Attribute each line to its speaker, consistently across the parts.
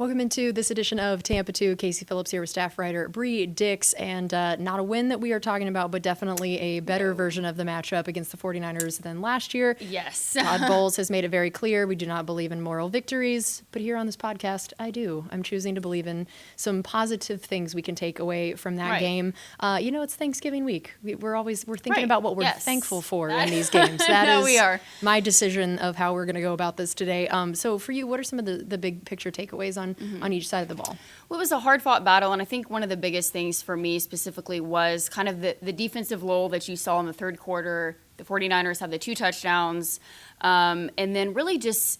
Speaker 1: Welcome into this edition of Tampa 2. Casey Phillips here with staff writer Brianna Dix, and not a win that we are talking about, but definitely a better version of the matchup against the 49ers than last year.
Speaker 2: Yes.
Speaker 1: Todd Bowles has made it very clear we do not believe in moral victories, but here on this podcast, I do. I'm choosing to believe in some positive things we can take away from that game. It's Thanksgiving week. We're thinking about what we're thankful for in these games. That is
Speaker 2: we are.
Speaker 1: My decision of how we're going to go about this today. So for you, what are some of the big picture takeaways on each side of the ball?
Speaker 2: Well, it was a hard-fought battle, and I think one of the biggest things for me specifically was kind of the defensive lull that you saw in the third quarter. The 49ers had the 2 touchdowns, and then really just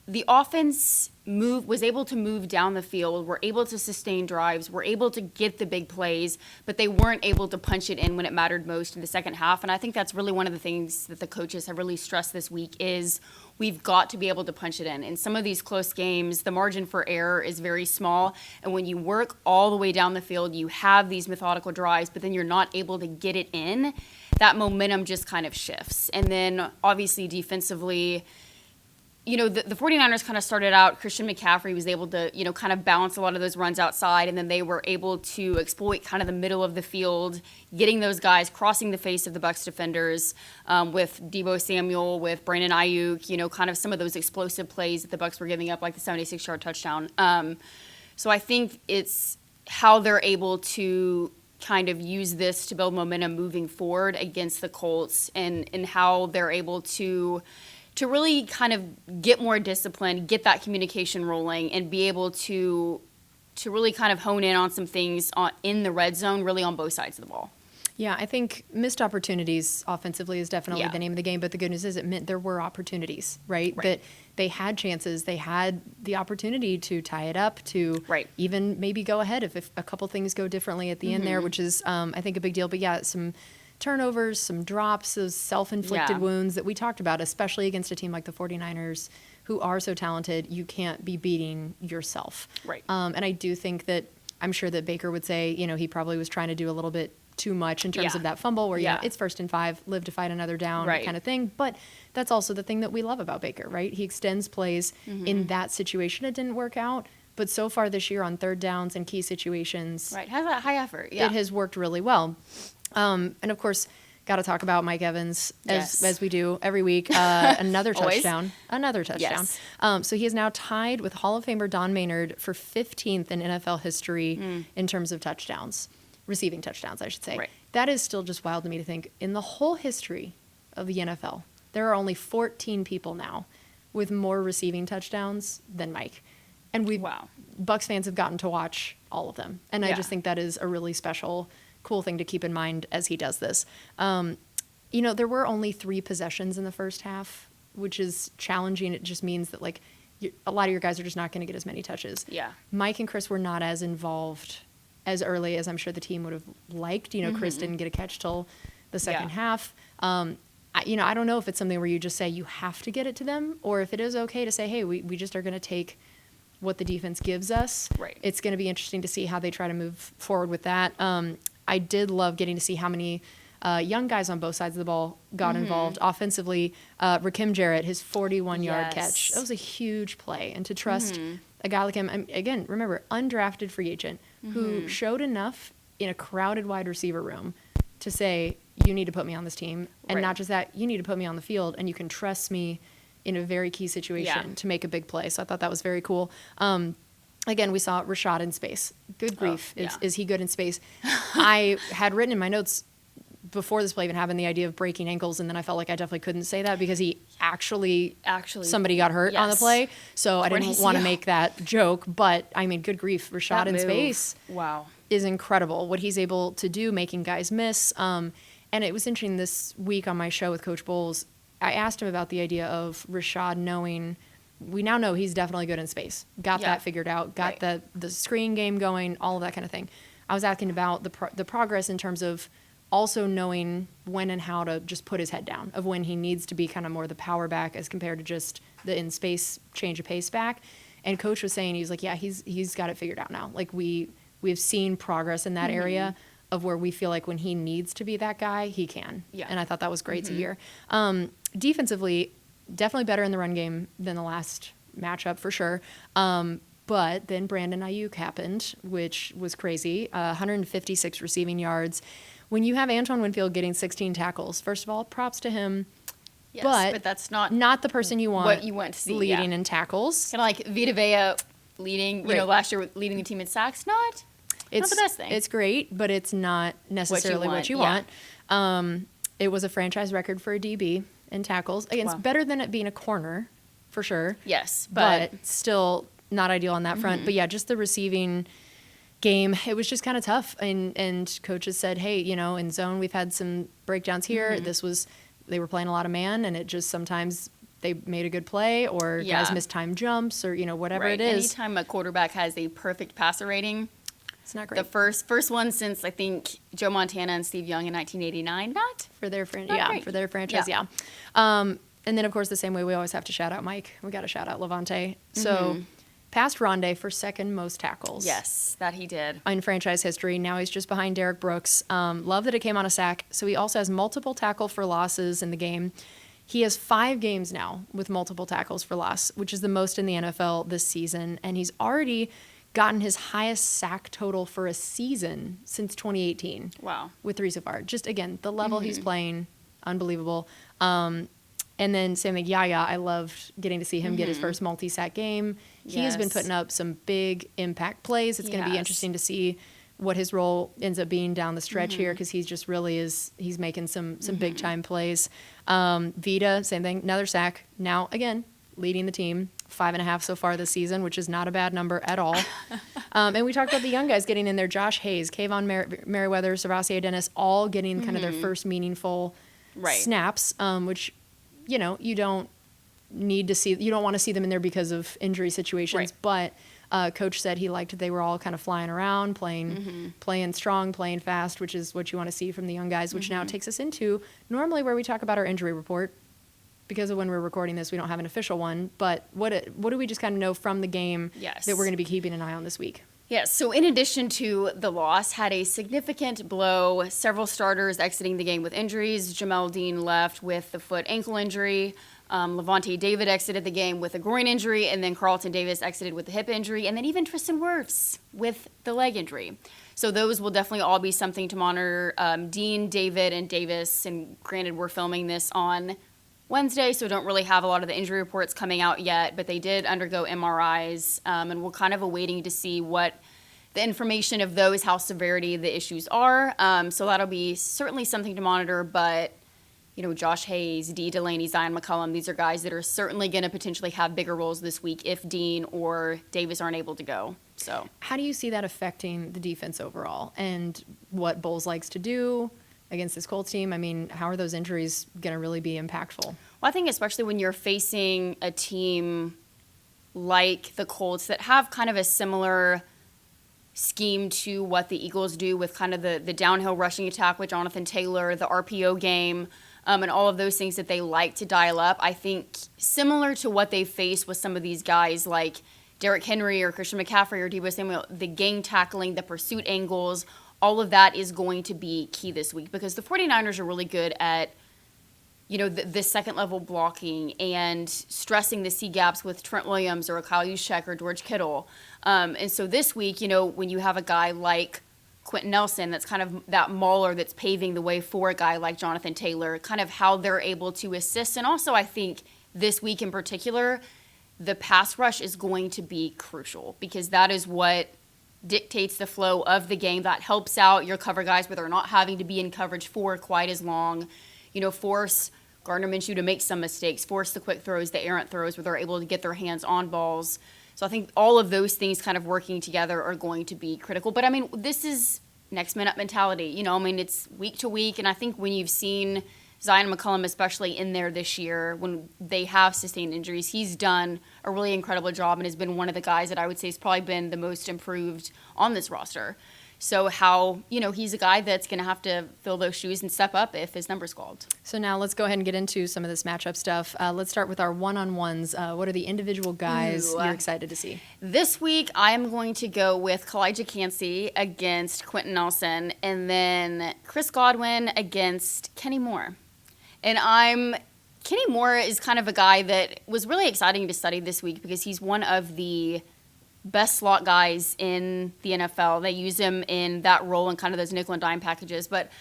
Speaker 2: the offense was able to move down the field, were able to sustain drives, were able to get the big plays, but they weren't able to punch it in when it mattered most in the second half. And I think that's really one of the things that the coaches have really stressed this week is we've got to be able to punch it in. In some of these close games, the margin for error is very small. And when you work all the way down the field, you have these methodical drives, but then you're not able to get it in, that momentum just kind of shifts. And then obviously defensively, the 49ers kind of started out, Christian McCaffrey was able to, kind of balance a lot of those runs outside, and then they were able to exploit kind of the middle of the field, getting those guys crossing the face of the Bucs defenders with Deebo Samuel, with Brandon Ayuk, kind of some of those explosive plays that the Bucs were giving up, like the 76-yard touchdown. So I think it's how they're able to kind of use this to build momentum moving forward against the Colts and how they're able to really kind of get more discipline, get that communication rolling, and be able to really kind of hone in on some things in the red zone, really on both sides of the ball.
Speaker 1: Yeah, I think missed opportunities offensively is definitely the name of the game, but the good news is it meant there were opportunities, right? That they had chances. They had the opportunity to tie it up, to even maybe go ahead if a couple things go differently at the end there, which is, I think, a big deal. But yeah, some turnovers, some drops, those self-inflicted wounds that we talked about, especially against a team like the 49ers who are so talented. You can't be beating yourself.
Speaker 2: Right.
Speaker 1: And I do think that I'm sure that Baker would say, he probably was trying to do a little bit too much in terms of that fumble where, it's 1st and 5, live to fight another down kind of thing. But that's also the thing that we love about Baker, right? He extends plays in that situation. It didn't work out. But so far this year on third downs and key situations,
Speaker 2: has that high effort.
Speaker 1: It has worked really well. And of course, got to talk about Mike Evans as we do every week. Another touchdown. Yes. So he is now tied with Hall of Famer Don Maynard for 15th in NFL history in terms of touchdowns, receiving touchdowns, I should say.
Speaker 2: Right.
Speaker 1: That is still just wild to me to think. In the whole history of the NFL, there are only 14 people now with more receiving touchdowns than Mike. And Bucs fans have gotten to watch all of them. And I just think that is a really special, cool thing to keep in mind as he does this. There were only 3 possessions in the first half, which is challenging. It just means that a lot of your guys are just not going to get as many touches.
Speaker 2: Yeah.
Speaker 1: Mike and Chris were not as involved as early as I'm sure the team would have liked. Chris didn't get a catch till the second half. I don't know if it's something where you just say you have to get it to them, or if it is okay to say, hey, we just are going to take what the defense gives us.
Speaker 2: Right.
Speaker 1: It's going to be interesting to see how they try to move forward with that. I did love getting to see how many young guys on both sides of the ball got involved. Offensively, Rakim Jarrett, his 41-yard catch. That was a huge play. And to trust a guy like him, again, remember, undrafted free agent, who showed enough in a crowded wide receiver room to say, you need to put me on this team. And not just that, you need to put me on the field, and you can trust me in a very key situation to make a big play. So I thought that was very cool. Again, we saw Rashad in space. Good grief. Is he good in space? I had written in my notes before this play even happened the idea of breaking ankles, and then I felt like I definitely couldn't say that because he actually somebody got hurt on the play. So I didn't want to make that joke. But, good grief. Rashad in space is incredible. What he's able to do, making guys miss. And it was interesting this week on my show with Coach Bowles. I asked him about the idea of Rashad knowing, we now know he's definitely good in space. Got that figured out. Got the screen game going, all of that kind of thing. I was asking about the progress in terms of also knowing when and how to just put his head down, of when he needs to be kind of more the power back as compared to just the in space change of pace back. And Coach was saying, he's like, he's got it figured out now. We've seen progress in that area of where we feel like when he needs to be that guy, he can. Yeah. And I thought that was great to hear. Defensively, definitely better in the run game than the last matchup for sure. But then Brandon Ayuk happened, which was crazy. 156 receiving yards. When you have Antoine Winfield getting 16 tackles, first of all, props to him.
Speaker 2: Yes, but that's not
Speaker 1: the person you want.
Speaker 2: What you want to see
Speaker 1: leading in tackles.
Speaker 2: Kind of like Vita Vea leading, last year leading the team in sacks. Not the best thing.
Speaker 1: It's great, but it's not necessarily what you want. It was a franchise record for a DB in tackles. Again, it's better than it being a corner, for sure.
Speaker 2: Yes,
Speaker 1: but still not ideal on that front. But yeah, just the receiving game, it was just kind of tough. And coaches said, hey, in zone we've had some breakdowns here. They were playing a lot of man, and it just sometimes they made a good play, or guys missed time jumps, or whatever it is.
Speaker 2: Anytime a quarterback has a perfect passer rating,
Speaker 1: it's not great.
Speaker 2: The first one since I think Joe Montana and Steve Young in 1989.
Speaker 1: For their franchise. Yeah. And then of course the same way we always have to shout out Mike. We got to shout out Levante. So passed Rondé for second most tackles.
Speaker 2: Yes, that he did.
Speaker 1: In franchise history. Now he's just behind Derek Brooks. Love that it came on a sack. So he also has multiple tackle for losses in the game. He has 5 games now with multiple tackles for loss, which is the most in the NFL this season. And he's already gotten his highest sack total for a season since 2018.
Speaker 2: Wow.
Speaker 1: With 3 so far. Just, again, the level he's playing, unbelievable. And then same thing, Yaya, I loved getting to see him get his first multi-sack game. He has been putting up some big impact plays. It's going to be interesting to see what his role ends up being down the stretch here, because he's just really he's making some big time plays. Vita, same thing, another sack. Now, again, leading the team, 5.5 so far this season, which is not a bad number at all. And we talked about the young guys getting in there. Josh Hayes, Kayvon Merriweather, Servacio Dennis, all getting kind of their first meaningful snaps, which, you don't need to see. You don't want to see them in there because of injury situations. But coach said he liked they were all kind of flying around, playing strong, playing fast, which is what you want to see from the young guys, which now takes us into normally where we talk about our injury report. Because of when we're recording this, we don't have an official one. But what do we just kind of know from the game that we're going to be keeping an eye on this week?
Speaker 2: Yes, so in addition to the loss, had a significant blow, several starters exiting the game with injuries. Jamel Dean left with the foot ankle injury. Levante David exited the game with a groin injury, and then Carlton Davis exited with a hip injury, and then even Tristan Wirfs with the leg injury. So those will definitely all be something to monitor. Dean, David, and Davis, and granted we're filming this on Wednesday, so don't really have a lot of the injury reports coming out yet, but they did undergo MRIs, and we're kind of awaiting to see what the information of those, how severity the issues are. So that'll be certainly something to monitor, but Josh Hayes, Dee Delaney, Zion McCollum, these are guys that are certainly going to potentially have bigger roles this week if Dean or Davis aren't able to go. So
Speaker 1: how do you see that affecting the defense overall, and what Bowles likes to do against this Colts team? I mean, how are those injuries going to really be impactful?
Speaker 2: Well, I think especially when you're facing a team like the Colts that have kind of a similar scheme to what the Eagles do with kind of the downhill rushing attack with Jonathan Taylor, the RPO game, and all of those things that they like to dial up. I think similar to what they face with some of these guys like Derrick Henry or Christian McCaffrey or Deebo Samuel, the game tackling, the pursuit angles, all of that is going to be key this week, because the 49ers are really good at, the second level blocking and stressing the C gaps with Trent Williams or Kyle Juszczyk or George Kittle. And so this week, when you have a guy like Quentin Nelson, that's kind of that mauler that's paving the way for a guy like Jonathan Taylor, kind of how they're able to assist. And also I think this week in particular, the pass rush is going to be crucial, because that is what dictates the flow of the game. That helps out your cover guys where they're not having to be in coverage for quite as long. Force Gardner Minshew to make some mistakes, force the quick throws, the errant throws where they're able to get their hands on balls. So I think all of those things kind of working together are going to be critical. But I mean, this is next man up mentality. It's week to week. And I think when you've seen Zion McCollum, especially in there this year, when they have sustained injuries, he's done a really incredible job and has been one of the guys that I would say has probably been the most improved on this roster. So how, he's a guy that's going to have to fill those shoes and step up if his number's called.
Speaker 1: So now let's go ahead and get into some of this matchup stuff. Let's start with our one-on-ones. What are the individual guys you're excited to see?
Speaker 2: This week, I am going to go with Kalijah Kancey against Quentin Nelson, and then Chris Godwin against Kenny Moore. And Kenny Moore is kind of a guy that was really exciting to study this week, because he's one of the best slot guys in the NFL. They use him in that role and kind of those nickel and dime packages. But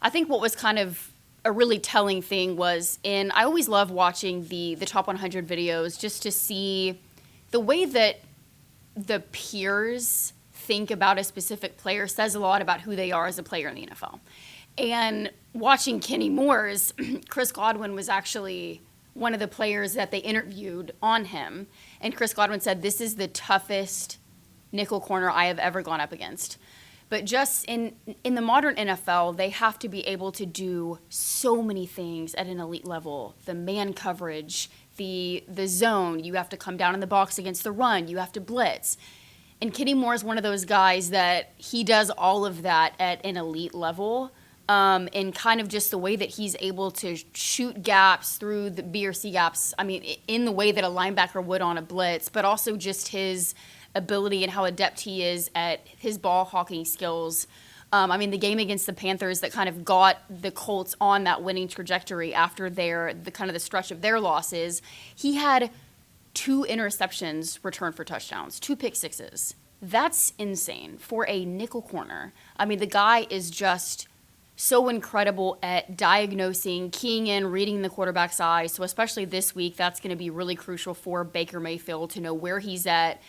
Speaker 2: I think what was kind of a really telling thing was I always love watching the top 100 videos just to see the way that the peers think about a specific player says a lot about who they are as a player in the NFL. And watching Kenny Moore's, Chris Godwin was actually one of the players that they interviewed on him. And Chris Godwin said, this is the toughest nickel corner I have ever gone up against. But just in the modern NFL, they have to be able to do so many things at an elite level. The man coverage, the zone, you have to come down in the box against the run, you have to blitz. And Kenny Moore is one of those guys that he does all of that at an elite level. And kind of just the way that he's able to shoot gaps through the B or C gaps, I mean, in the way that a linebacker would on a blitz, but also just his ability and how adept he is at his ball hawking skills. I mean, the game against the Panthers that kind of got the Colts on that winning trajectory after the kind of the stretch of their losses, he had 2 interceptions returned for touchdowns, 2 pick sixes. That's insane for a nickel corner. I mean, the guy is just so incredible at diagnosing, keying in, reading the quarterback's eyes. So especially this week, that's going to be really crucial for Baker Mayfield to know where he's at.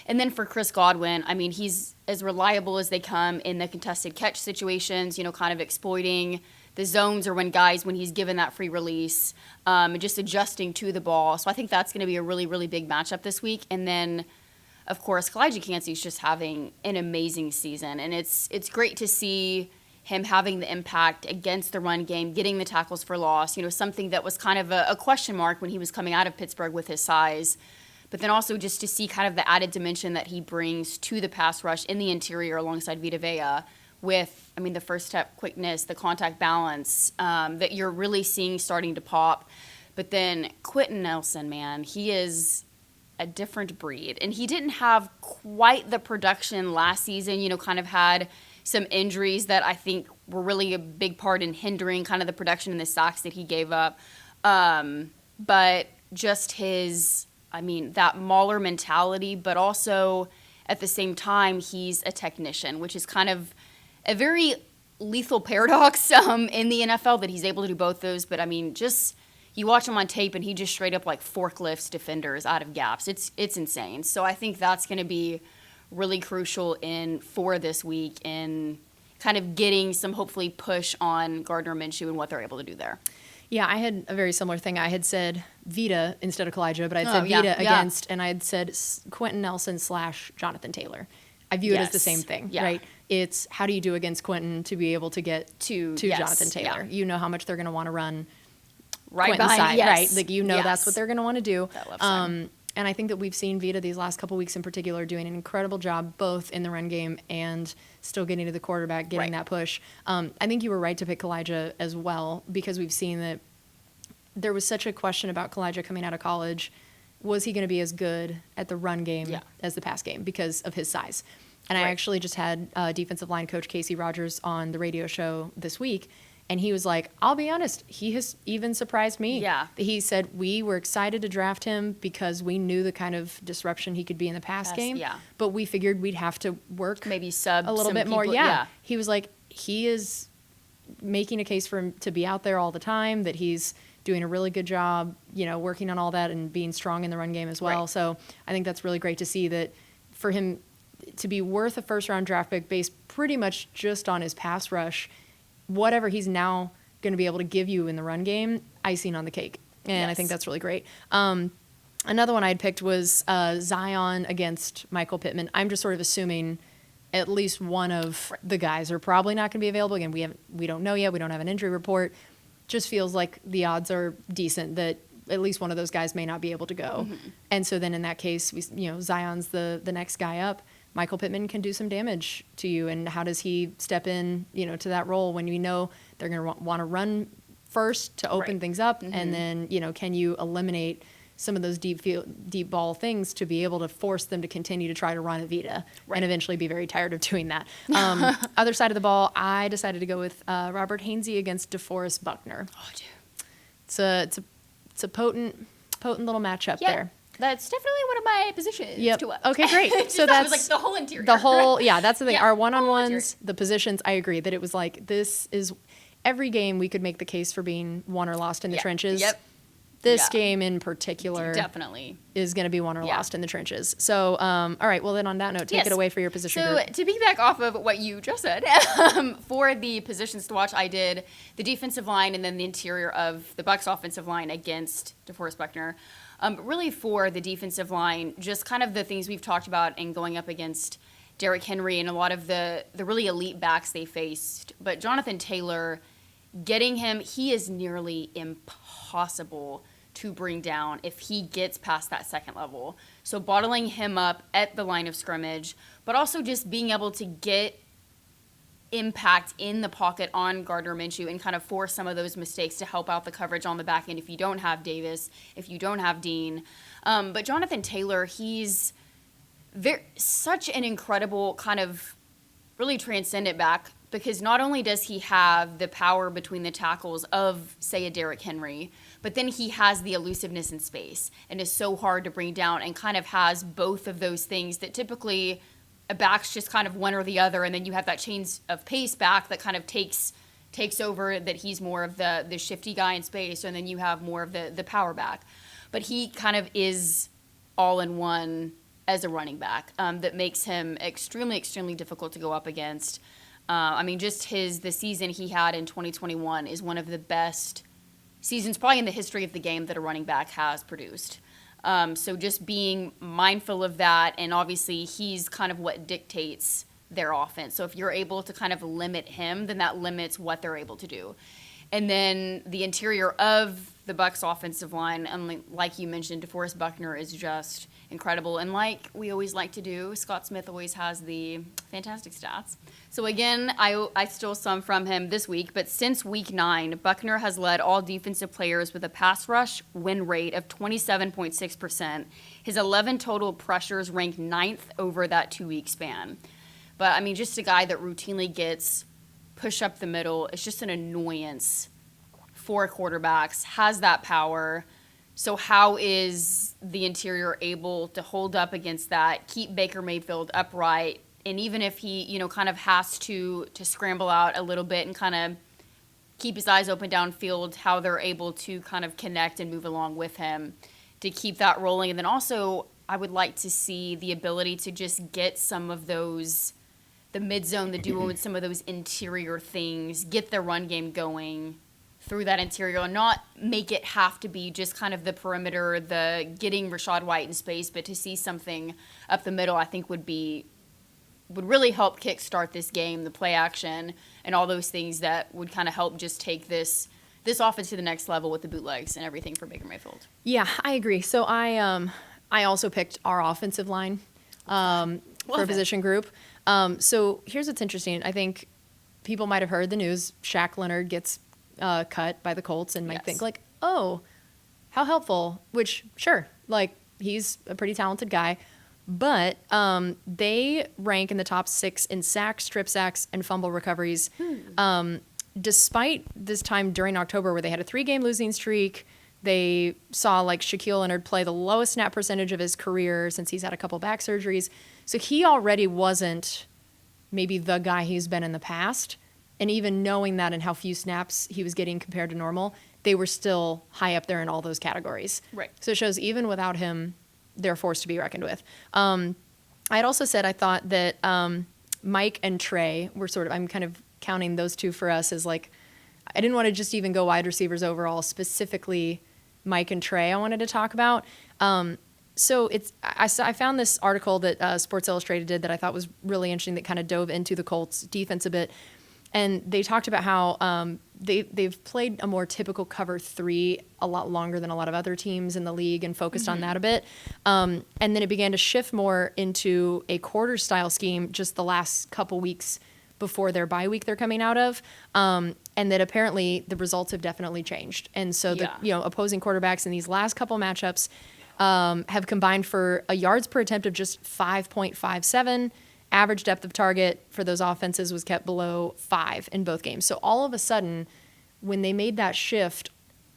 Speaker 2: And then for Chris Godwin, I mean, he's as reliable as they come in the contested catch situations, kind of exploiting the zones or when he's given that free release, and just adjusting to the ball. So I think that's going to be a really, really big matchup this week. And then, of course, Elijah Cansey's just having an amazing season. And it's great to see him having the impact against the run game, getting the tackles for loss, something that was kind of a question mark when he was coming out of Pittsburgh with his size. But then also just to see kind of the added dimension that he brings to the pass rush in the interior alongside Vita Vea with, I mean, the first step quickness, the contact balance that you're really seeing starting to pop. But then Quentin Nelson, man, he is a different breed. And he didn't have quite the production last season, kind of had some injuries that I think were really a big part in hindering kind of the production and the sacks that he gave up. But just that Mauler mentality, but also at the same time, he's a technician, which is kind of a very lethal paradox in the NFL that he's able to do both those. But I mean, just you watch him on tape and he just straight up like forklifts defenders out of gaps. It's insane. So I think that's going to be really crucial for this week in kind of getting some hopefully push on Gardner Minshew and what they're able to do there.
Speaker 1: Yeah, I had a very similar thing. I had said Vita instead of Kalijah, but I said Vita against, and I had said Quentin Nelson / Jonathan Taylor. I view it as the same thing, right? It's how do you do against Quentin to be able to get to Jonathan Taylor? Yeah. You know how much they're going to want to run
Speaker 2: right
Speaker 1: Quentin's
Speaker 2: behind,
Speaker 1: side, right? Like that's what they're going to want to do.
Speaker 2: That left side.
Speaker 1: And I think that we've seen Vita these last couple weeks in particular doing an incredible job both in the run game and still getting to the quarterback, getting that push. I think you were right to pick Kalijah as well because we've seen that there was such a question about Kalijah coming out of college. Was he going to be as good at the run game as the pass game because of his size? And I actually just had defensive line coach Casey Rogers on the radio show this week, and he was like, I'll be honest, he has even surprised me.
Speaker 2: Yeah.
Speaker 1: He said, we were excited to draft him because we knew the kind of disruption he could be in the pass game, but we figured we'd have to work
Speaker 2: maybe sub
Speaker 1: a little bit more.
Speaker 2: People,
Speaker 1: yeah. He was like, he is making a case for him to be out there all the time, that he's doing a really good job, working on all that and being strong in the run game as well. Right. So I think that's really great to see that for him to be worth a first-round draft pick based pretty much just on his pass rush, whatever he's now going to be able to give you in the run game, icing on the cake. And I think that's really great. Another one I had picked was Zion against Michael Pittman. I'm just sort of assuming at least one of the guys are probably not going to be available. Again, we don't know yet. We don't have an injury report. Just feels like the odds are decent that at least one of those guys may not be able to go. Mm-hmm. And so then in that case, Zion's the next guy up. Michael Pittman can do some damage to you. And how does he step in, to that role when we know they're going to want to run first to open things up? Mm-hmm. And then, can you eliminate some of those deep ball things to be able to force them to continue to try to run a Vita and eventually be very tired of doing that. Other side of the ball, I decided to go with Robert Hainsey against DeForest Buckner.
Speaker 2: Oh, dude.
Speaker 1: It's a potent little matchup there.
Speaker 2: That's definitely one of my positions.
Speaker 1: Yep.
Speaker 2: To watch.
Speaker 1: Okay, great. So
Speaker 2: that
Speaker 1: that's
Speaker 2: was like the whole interior.
Speaker 1: That's the thing.
Speaker 2: Yeah,
Speaker 1: Our
Speaker 2: whole interior.
Speaker 1: one-on-ones, the positions, I agree that it was like, this is every game we could make the case for being won or lost in the trenches.
Speaker 2: Yep.
Speaker 1: This game in particular
Speaker 2: definitely
Speaker 1: is going to be won or lost in the trenches. So, all right. Well, then on that note, take it away for your position
Speaker 2: So
Speaker 1: group.
Speaker 2: to piggyback off of what you just said, for the positions to watch, I did the defensive line and then the interior of the Bucs offensive line against DeForest Buckner. Really for the defensive line, just kind of the things we've talked about and going up against Derrick Henry and a lot of the really elite backs they faced. But Jonathan Taylor, getting him, he is nearly impossible to bring down if he gets past that second level. So bottling him up at the line of scrimmage, but also just being able to get impact in the pocket on Gardner Minshew and kind of force some of those mistakes to help out the coverage on the back end if you don't have Davis, if you don't have Dean. But Jonathan Taylor, he's such an incredible kind of really transcendent back, because not only does he have the power between the tackles of, say, a Derrick Henry, but then he has the elusiveness in space and is so hard to bring down and kind of has both of those things that typically a back's just kind of one or the other, and then you have that change of pace back that kind of takes over, that he's more of the shifty guy in space, and then you have more of the power back. But he kind of is all in one as a running back, that makes him extremely, extremely difficult to go up against. I mean, just the season he had in 2021 is one of the best seasons probably in the history of the game that a running back has produced. So just being mindful of that, and obviously he's kind of what dictates their offense. So if you're able to kind of limit him, then that limits what they're able to do. And then the interior of the Bucs offensive line, and like you mentioned, DeForest Buckner is just incredible. And like we always like to do, Scott Smith always has the fantastic stats. So again, I stole some from him this week, but since week 9, Buckner has led all defensive players with a pass rush win rate of 27.6%. His 11 total pressures ranked 9th over that 2-week span. But I mean, just a guy that routinely gets push up the middle. It's just an annoyance for quarterbacks, has that power. So how is the interior able to hold up against that, keep Baker Mayfield upright, and even if he, kind of has to scramble out a little bit and kind of keep his eyes open downfield, how they're able to kind of connect and move along with him to keep that rolling. And then also, I would like to see the ability to just get some of those, the mid-zone, the duo, and some of those interior things, get the run game going through that interior, and not make it have to be just kind of the perimeter, the getting Rachaad White in space, but to see something up the middle, I think would really help kickstart this game, the play action, and all those things that would kind of help just take this offense to the next level with the bootlegs and everything for Baker Mayfield.
Speaker 1: Yeah, I agree. So I also picked our offensive line for a position group. So here's what's interesting. I think people might have heard the news. Shaq Leonard gets cut by the Colts and might think like, oh, how helpful, which sure, like he's a pretty talented guy, but they rank in the top 6 in sacks, strip sacks, and fumble recoveries. Despite this time during October where they had a 3-game losing streak, they saw like Shaquille Leonard play the lowest snap percentage of his career since he's had a couple back surgeries. So he already wasn't maybe the guy he's been in the past. And even knowing that and how few snaps he was getting compared to normal, they were still high up there in all those categories.
Speaker 2: Right.
Speaker 1: So it shows even without him, they're forced to be reckoned with. I had also said I thought that Mike and Trey were I'm kind of counting those two for us as like, I didn't want to just even go wide receivers overall, specifically Mike and Trey I wanted to talk about. So I found this article that Sports Illustrated did that I thought was really interesting that kind of dove into the Colts defense a bit. And they talked about how they've played a more typical cover 3 a lot longer than a lot of other teams in the league and focused on that a bit. And then it began to shift more into a quarter style scheme just the last couple weeks before their bye week they're coming out of. And that apparently the results have definitely changed. And so the opposing quarterbacks in these last couple matchups have combined for a yards per attempt of just 5.57. Average depth of target for those offenses was kept below 5 in both games. So all of a sudden, when they made that shift,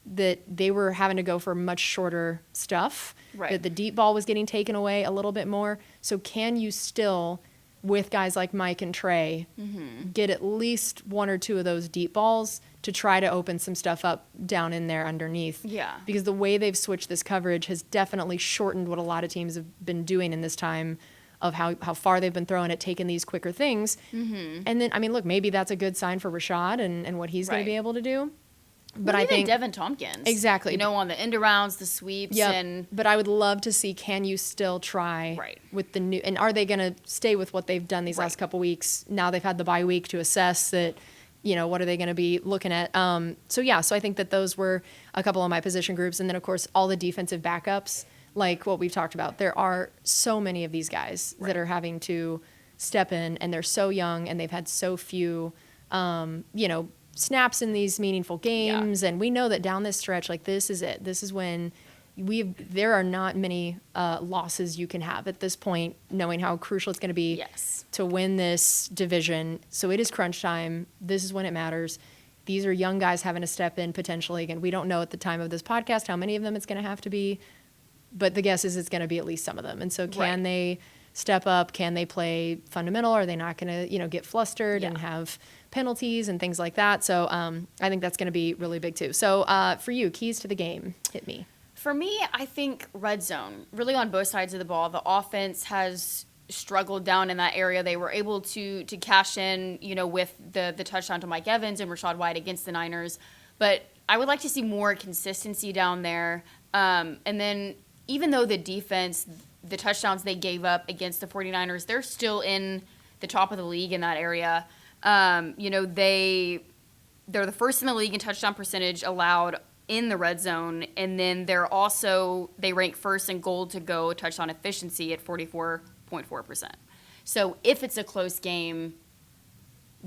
Speaker 1: that they were having to go for much shorter stuff,
Speaker 2: Right.
Speaker 1: that the deep ball was getting taken away a little bit more. So can you still, with guys like Mike and Trey, get at least one or two of those deep balls to try to open some stuff up down in there underneath?
Speaker 2: Yeah.
Speaker 1: Because the way they've switched this coverage has definitely shortened what a lot of teams have been doing in this time of how far they've been throwing it, taking these quicker things. And then, I mean, look, maybe that's a good sign for Rashad and what he's going
Speaker 2: Right.
Speaker 1: to be able to do. But
Speaker 2: Well,
Speaker 1: I
Speaker 2: even
Speaker 1: think
Speaker 2: Devin Tompkins.
Speaker 1: Exactly.
Speaker 2: You know, on the end arounds, the sweeps,
Speaker 1: Yep.
Speaker 2: and
Speaker 1: But I would love to see, can you still try
Speaker 2: Right.
Speaker 1: with the new, and are they going to stay with what they've done these
Speaker 2: Right.
Speaker 1: last couple weeks? Now they've had the bye week to assess that, what are they going to be looking at? So I think that those were a couple of my position groups. And then, of course, all the defensive backups, like what we've talked about. There are so many of these guys
Speaker 2: Right.
Speaker 1: that are having to step in, and they're so young, and they've had so few, snaps in these meaningful games. And we know that down this stretch, like, this is it. This is when there are not many losses you can have at this point, knowing how crucial it's going to be
Speaker 2: Yes.
Speaker 1: to win this division. So it is crunch time. This is when it matters. These are young guys having to step in potentially. Again, we don't know at the time of this podcast how many of them it's going to have to be, but the guess is it's going to be at least some of them. And so can
Speaker 2: Right.
Speaker 1: they step up? Can they play fundamental? Are they not going to, get flustered and have penalties and things like that? So I think that's going to be really big too. So for you, keys to the game, hit me.
Speaker 2: For me, I think red zone, really on both sides of the ball. The offense has struggled down in that area. They were able to cash in, with the touchdown to Mike Evans and Rashad White against the Niners. But I would like to see more consistency down there. And then even though the defense, the touchdowns they gave up against the 49ers, they're still in the top of the league in that area. They're the first in the league in touchdown percentage allowed in the red zone, and then they rank first in goal to go touchdown efficiency at 44.4%. So if it's a close game,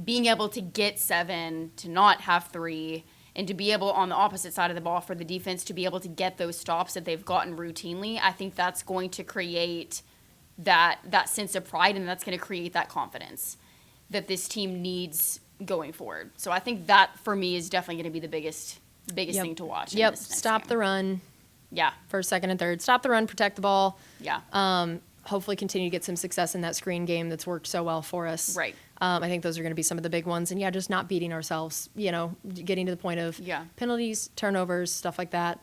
Speaker 2: being able to get 7, to not have 3, and to be able on the opposite side of the ball for the defense to be able to get those stops that they've gotten routinely, I think that's going to create that sense of pride, and that's going to create that confidence that this team needs going forward. So I think that for me is definitely going to be the biggest
Speaker 1: Yep.
Speaker 2: thing to watch.
Speaker 1: Yep.
Speaker 2: In this next
Speaker 1: Stop
Speaker 2: game.
Speaker 1: the run.
Speaker 2: Yeah.
Speaker 1: First, second, and third. Stop the run, protect the ball.
Speaker 2: Yeah.
Speaker 1: Hopefully continue to get some success in that screen game that's worked so well for us.
Speaker 2: Right.
Speaker 1: I think those are going to be some of the big ones. And, just not beating ourselves, getting to the point of
Speaker 2: Yeah.
Speaker 1: penalties, turnovers, stuff like that.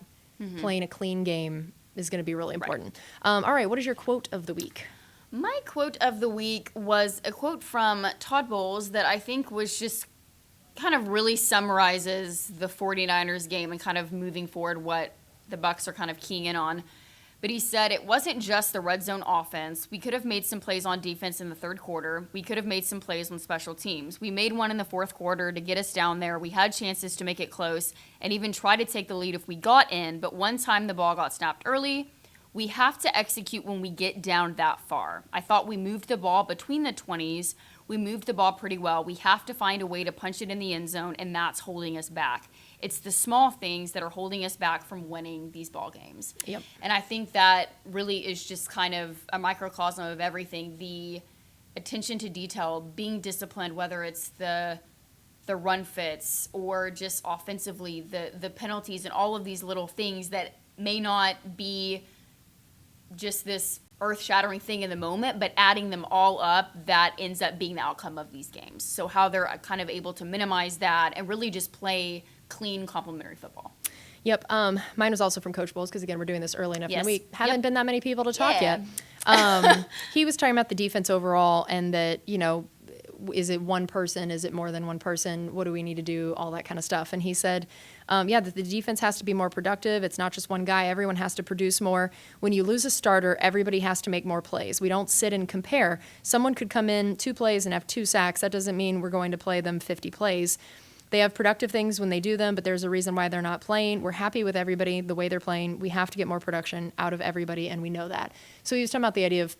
Speaker 1: Playing a clean game is going to be really
Speaker 2: Right.
Speaker 1: important. All right, what is your quote of the week?
Speaker 2: My quote of the week was a quote from Todd Bowles that I think was just kind of really summarizes the 49ers game and kind of moving forward what the Bucs are kind of keying in on. But he said it wasn't just the red zone offense. We could have made some plays on defense in the third quarter. We could have made some plays on special teams. We made one in the fourth quarter to get us down there. We had chances to make it close and even try to take the lead if we got in. But one time the ball got snapped early. We have to execute when we get down that far. I thought we moved the ball between the 20s. We moved the ball pretty well. We have to find a way to punch it in the end zone, and that's holding us back. It's the small things that are holding us back from winning these ball games.
Speaker 1: Yep.
Speaker 2: And I think that really is just kind of a microcosm of everything. The attention to detail, being disciplined, whether it's the run fits or just offensively, the penalties and all of these little things that may not be just this earth-shattering thing in the moment, but adding them all up, that ends up being the outcome of these games. So how they're kind of able to minimize that and really just play clean, complementary football.
Speaker 1: Yep. Mine was also from Coach Bowles because, again, we're doing this early enough in
Speaker 2: Yes.
Speaker 1: the week. Haven't been that many people to talk
Speaker 2: Yeah.
Speaker 1: yet. He was talking about the defense overall and that, is it one person? Is it more than one person? What do we need to do? All that kind of stuff. And he said, that the defense has to be more productive. It's not just one guy. Everyone has to produce more. When you lose a starter, everybody has to make more plays. We don't sit and compare. Someone could come in 2 plays and have 2 sacks. That doesn't mean we're going to play them 50 plays. They have productive things when they do them, but there's a reason why they're not playing. We're happy with everybody, the way they're playing. We have to get more production out of everybody, and we know that. So he was talking about the idea of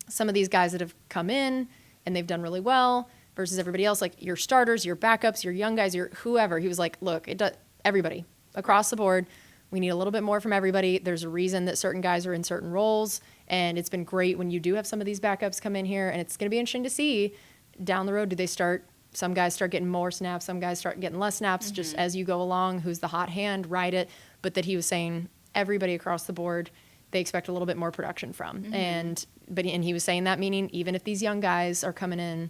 Speaker 1: some of these guys that have come in and they've done really well versus everybody else, like your starters, your backups, your young guys, your whoever. He was like, look, everybody across the board, we need a little bit more from everybody. There's a reason that certain guys are in certain roles, and it's been great when you do have some of these backups come in here, and it's going to be interesting to see down the road, do they start some guys start getting more snaps, some guys start getting less snaps, just as you go along, who's the hot hand, ride it. But that he was saying everybody across the board, they expect a little bit more production from. And he was saying that, meaning even if these young guys are coming in,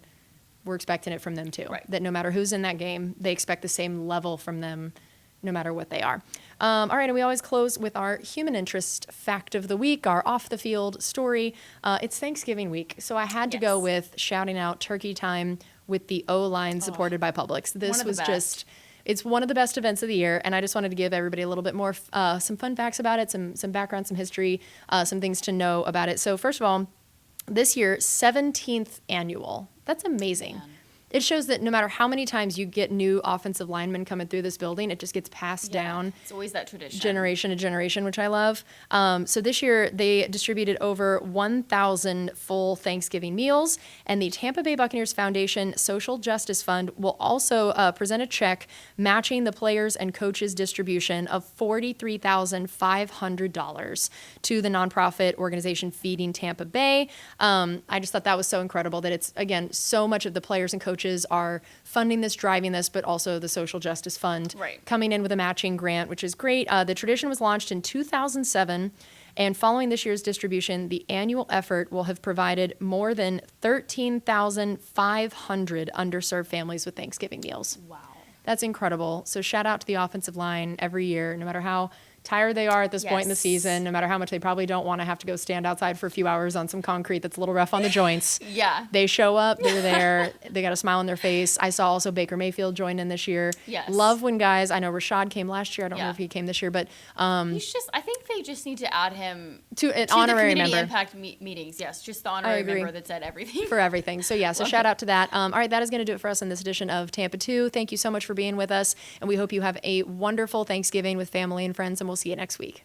Speaker 1: we're expecting it from them too.
Speaker 2: Right.
Speaker 1: That no matter who's in that game, they expect the same level from them no matter what they are. All right, and we always close with our human interest fact of the week, our off-the-field story. It's Thanksgiving week, so I had to go with shouting out Turkey Time with the O-line supported by Publix. This was just... It's one of the best events of the year, and I just wanted to give everybody a little bit more, some fun facts about it, some background, some history, some things to know about it. So first of all, this year, 17th annual. That's amazing.
Speaker 2: Man.
Speaker 1: It shows that no matter how many times you get new offensive linemen coming through this building, it just gets passed down.
Speaker 2: It's always that tradition.
Speaker 1: Generation to generation, which I love. So this year, they distributed over 1,000 full Thanksgiving meals, and the Tampa Bay Buccaneers Foundation Social Justice Fund will also present a check matching the players' and coaches' distribution of $43,500 to the nonprofit organization Feeding Tampa Bay. I just thought that was so incredible that it's, again, so much of the players and coaches are funding this, driving this, but also the Social Justice Fund coming in with a matching grant, which is great. The tradition was launched in 2007, and following this year's distribution, the annual effort will have provided more than 13,500 underserved families with Thanksgiving meals.
Speaker 2: Wow.
Speaker 1: That's incredible. So shout out to the offensive line every year, no matter how tired they are at this point in the season, no matter how much they probably don't want to have to go stand outside for a few hours on some concrete that's a little rough on the joints. They show up, they're there, they got a smile on their face. I saw also Baker Mayfield join in this year. Love when guys, I know Rashad came last year, I don't know if he came this year, but
Speaker 2: he's just, I think they just need to add him
Speaker 1: to an honorary
Speaker 2: the
Speaker 1: member.
Speaker 2: Impact meetings. Yes, just the honorary member that's at everything.
Speaker 1: For everything. So yeah, so shout out to that. All right, that is going to do it for us in this edition of Tampa 2. Thank you so much for being with us, and we hope you have a wonderful Thanksgiving with family and friends, and we'll see you next week.